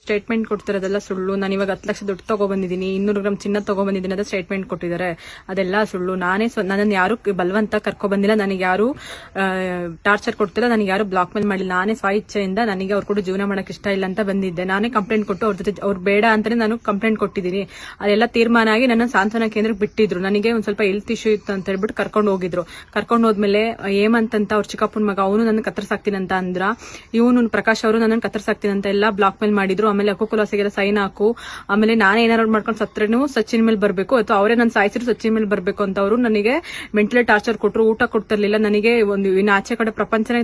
Statement ಕೊಡ್ತಿರೋದೆಲ್ಲ ಸುಳ್ಳು. ನಾನು ಇವಾಗ 10 ಲಕ್ಷ ದುಡ್ಡು ತಗೊಬಂದಿದ್ದೀನಿ, 200 ಗ್ರಾಮ್ ಚಿನ್ನ ತಗೊಬಂದಿದ್ದೀನಿ ಅಂತ ಸ್ಟೇಟ್ಮೆಂಟ್ ಕೊಟ್ಟಿದ್ದಾರೆ. ಅದೆಲ್ಲ ಸುಳ್ಳು. ನನ್ನನ್ನು ಯಾರು ಬಲವಂತ ಕರ್ಕೊಬಂದಿಲ್ಲ, ನನಗೆ ಯಾರು ಟಾರ್ಚರ್ ಕೊಡ್ತಿಲ್ಲ, ನನಗೆ ಯಾರು ಬ್ಲಾಕ್ ಮೇಲ್ ಮಾಡಿಲ್ಲ. ನಾನೇ ಸ್ವ ಇಚ್ಛೆಯಿಂದ ನನಗೆ ಅವ್ರ ಕೂಡ ಜೀವನ ಮಾಡಕ್ ಇಷ್ಟ ಇಲ್ಲ ಅಂತ ಬಂದಿದ್ದೆ. ನಾನೇ ಕಂಪ್ಲೇಂಟ್ ಕೊಟ್ಟು ಅವ್ರ ಜೊತೆ ಅವ್ರು ಬೇಡ ಅಂತಾನೆ ನಾನು ಕಂಪ್ಲೇಂಟ್ ಕೊಟ್ಟಿದ್ದೀನಿ. ಅದೆಲ್ಲ ತೀರ್ಮಾನ ಆಗಿ ನನ್ನ ಸಾಂತ್ವನ ಕೇಂದ್ರಕ್ಕೆ ಬಿಟ್ಟಿದ್ರು. ನನಗೆ ಒಂದ್ ಸ್ವಲ್ಪ ಹೆಲ್ತ್ ಇಶ್ಯೂ ಇತ್ತು ಅಂತ ಹೇಳ್ಬಿಟ್ಟು ಕರ್ಕೊಂಡು ಹೋಗಿದ್ರು. ಕರ್ಕೊಂಡು ಹೋದ್ಮೇಲೆ ಹೇಮಂತ್ ಅವ್ರ ಚಿಕ್ಕಪ್ಪನ ಮಗ ಅವನು ನನ್ನ ಕತ್ತರಿಸಾಕ್ತೀನಿ ಅಂತ ಅಂದ್ರ, ಇವನು ಪ್ರಕಾಶ್ ಅವರು ನನ್ನ ಕತ್ತರಿಸಾಕ್ತೀನಿ ಅಂತ ಎಲ್ಲ ಬ್ಲಾಕ್ ಮೇಲ್ ಮಾಡಿದ್ರು. ಆಮೇಲೆ ಹಕ್ಕುಲಾಸೆಗೆಲ್ಲ ಸೈನ್ ಹಾಕು, ಆಮೇಲೆ ನಾನೇ ಏನಾರು ಮಾಡ್ಕೊಂಡು ಸತ್ರೇನು ಸಚಿನ್ ಮೇಲೆ ಬರ್ಬೇಕು ಅಥವಾ ಅವರೇ ನನ್ನ ಸಾಯಿಸಿದ್ರು ಸಚಿನ್ ಮೇಲೆ ಬರ್ಬೇಕು ಅಂತ ಅವರು ನನಗೆ ಮೆಂಟಲಿ ಟಾರ್ಚರ್ ಕೊಟ್ಟರು. ಊಟ ಕೊಡ್ತಿರ್ಲಿಲ್ಲ ನನಗೆ. ಇನ್ನು ಆಚೆ ಕಡೆ ಪ್ರಪಂಚನೇ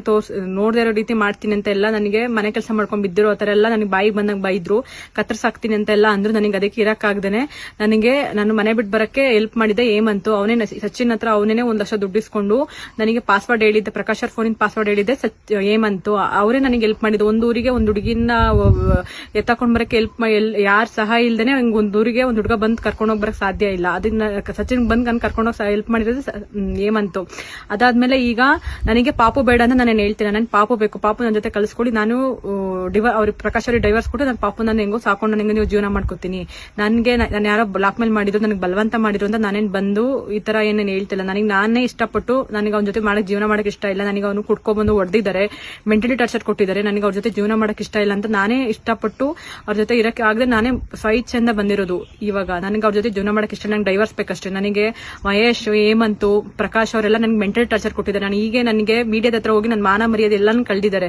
ನೋಡದೇ ಇರೋ ರೀತಿ ಮಾಡ್ತೀನಿ ಅಂತ ಎಲ್ಲ ನನಗೆ ಮನೆ ಕೆಲಸ ಮಾಡ್ಕೊಂಡ್ ಬಿದ್ದಿರೋ ಆತರ ಎಲ್ಲ ನನಗೆ ಬಾಯಿಗೆ ಬಂದಾಗ ಬೈದ್ರು. ಕತ್ತರಿಸಾಕ್ತೀನಿ ಅಂತ ಎಲ್ಲ ಅಂದ್ರು. ನನಗೆ ಅದಕ್ಕೆ ಇರಕ್ಕಾಗ್ದೇನೆ ನನಗೆ ನಾನು ಮನೆ ಬಿಟ್ಟು ಬರಕ್ಕೆ ಹೆಲ್ಪ್ ಮಾಡಿದೆ ಹೇಮಂತ್. ಅವನೇ ಸಚಿನ್ ಹತ್ರ ಅವನೇ 1 ಲಕ್ಷ ದುಡ್ಡಿಸ್ಕೊಂಡು ನನಗೆ ಪಾಸ್ವರ್ಡ್ ಹೇಳಿದ್ದೆ, ಪ್ರಕಾಶ್ ಅವ್ರ ಫೋನಿನ ಪಾಸ್ವರ್ಡ್ ಹೇಳಿದ್ದೆ ಹೇಮಂತ್. ಅವರೇ ನನಗೆ ಹೆಲ್ಪ್ ಮಾಡಿದ್ದು. ಒಂದು ಊರಿಗೆ ಒಂದು ಹುಡುಗಿನ ಎತ್ತಕೊಂಡ್ ಬರಕ್ಕೆ ಹೆಲ್ಪ್ ಯಾರ ಸಹಾಯ ಇಲ್ದೇನೆ ಒಂದು ಊರಿಗೆ ಒಂದು ಹುಡುಗ ಬಂದ್ ಕರ್ಕೊಂಡು ಹೋಗ್ಬರಕ್ ಸಾಧ್ಯ ಇಲ್ಲ. ಅದನ್ನ ಸಚಿನ್ ಬಂದ್ ನಾನು ಕರ್ಕೊಂಡೋಗಿ ಹೆಲ್ಪ್ ಮಾಡಿರೋದು ಹೇಮಂತ್. ಅದಾದ್ಮೇಲೆ ಈಗ ನನಗೆ ಪಾಪು ಬೇಡ ಅಂತ ನಾನು ಹೇಳ್ತೀನಿ. ನನ್ ಪಾಪು ಬೇಕು, ಪಾಪು ನನ್ನ ಜೊತೆ ಕಳಿಸ್ಕೊಡಿ. ನಾನು ಅವ್ರಿಗೆ ಪ್ರಕಾಶ್ ಅವ್ರಿಗೆ ಡೈವರ್ಸ್ ಕೊಟ್ಟು ನನ್ನ ಪಾಪು ನಾನು ಹೆಂಗೋ ಸಾಕೊಂಡು ನನಗೆ ನೀವು ಜೀವನ ಮಾಡ್ಕೋತೀನಿ. ನನಗೆ ನಾನು ಯಾರೋ ಬ್ಲಾಕ್ ಮೇಲ್ ಮಾಡಿದ್ರು, ನನಗೆ ಬಲವಂತ ಮಾಡಿದ್ರು ಅಂತ ನಾನೇನ್ ಬಂದು ಈ ತರ ಏನೇನು ಹೇಳ್ತಿಲ್ಲ. ನನಗೆ ನಾನೇ ಇಷ್ಟಪಟ್ಟು ನನಗೆ ಅವ್ನ ಜೊತೆ ಮಾಡಕ್ ಜೀವನ ಮಾಡಕ್ ಇಷ್ಟ ಇಲ್ಲ. ನನಗೆ ಅವನು ಕುಡ್ಕೊಬಂದು ಹೊಡೆದಿದ್ದಾರೆ, ಮೆಂಟಲಿ ಟಾರ್ಚರ್ ಕೊಟ್ಟಿದ್ದಾರೆ. ನನಗೆ ಅವ್ರ ಜೊತೆ ಜೀವನ ಮಾಡಕ್ ಇಷ್ಟ ಇಲ್ಲ ಅಂತ ನಾನೇ ಇಷ್ಟಪಟ್ಟು ಅವ್ರ ಜೊತೆ ಇರಕ್ಕೆ ಆಗದೆ ನಾನೇ ಸ್ವಇಚ್ಛೆಯಿಂದ ಬಂದಿರೋದು. ಇವಾಗ ನನಗೆ ಅವ್ರ ಜೊತೆ ಜೀವನ ಮಾಡಕ್ ಇಷ್ಟ, ನಂಗೆ ಡೈವರ್ಸ್ ಬೇಕಷ್ಟೇ. ನನಗೆ ಮಹೇಶ್, ಹೇಮಂತ್, ಪ್ರಕಾಶ್ ಅವರೆಲ್ಲ ನನಗೆ ಮೆಂಟಲ್ ಟಾರ್ಚರ್ ಕೊಟ್ಟಿದ್ದಾರೆ. ನಾನು ಈಗ ನನಗೆ ಮೀಡಿಯಾದ ಹತ್ರ ಹೋಗಿ ನನ್ನ ಮಾನ ಮರ್ಯಾದೆ ಎಲ್ಲಾನು ಕಳೆದಿದ್ದಾರೆ.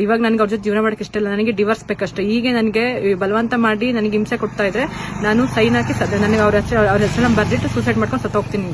ಇವಾಗ ನನಗೆ ಅವ್ರ ಜೊತೆ ಜೀವನ ಮಾಡಕ್ ಇಷ್ಟ ಇಲ್ಲ, ನನಗೆ ಡಿವೋರ್ಸ್ ಬೇಕಷ್ಟೇ. ಈಗ ನನಗೆ ಬಲವಂತ ಮಾಡಿ ನನಗೆ ಹಿಂಸೆ ಕೊಡ್ತಾ ಇದ್ರೆ ನಾನು ಸೈನ್ ಹಾಕಿ ನನಗೆ ಅವ್ರ ಹೆಸರನ್ನ ಬರ್ದಿಟ್ಟು ಸೂಸೈಡ್ ಮಾಡ್ಕೊಂಡು ಸತ್ತೋಗ್ತೀನಿ.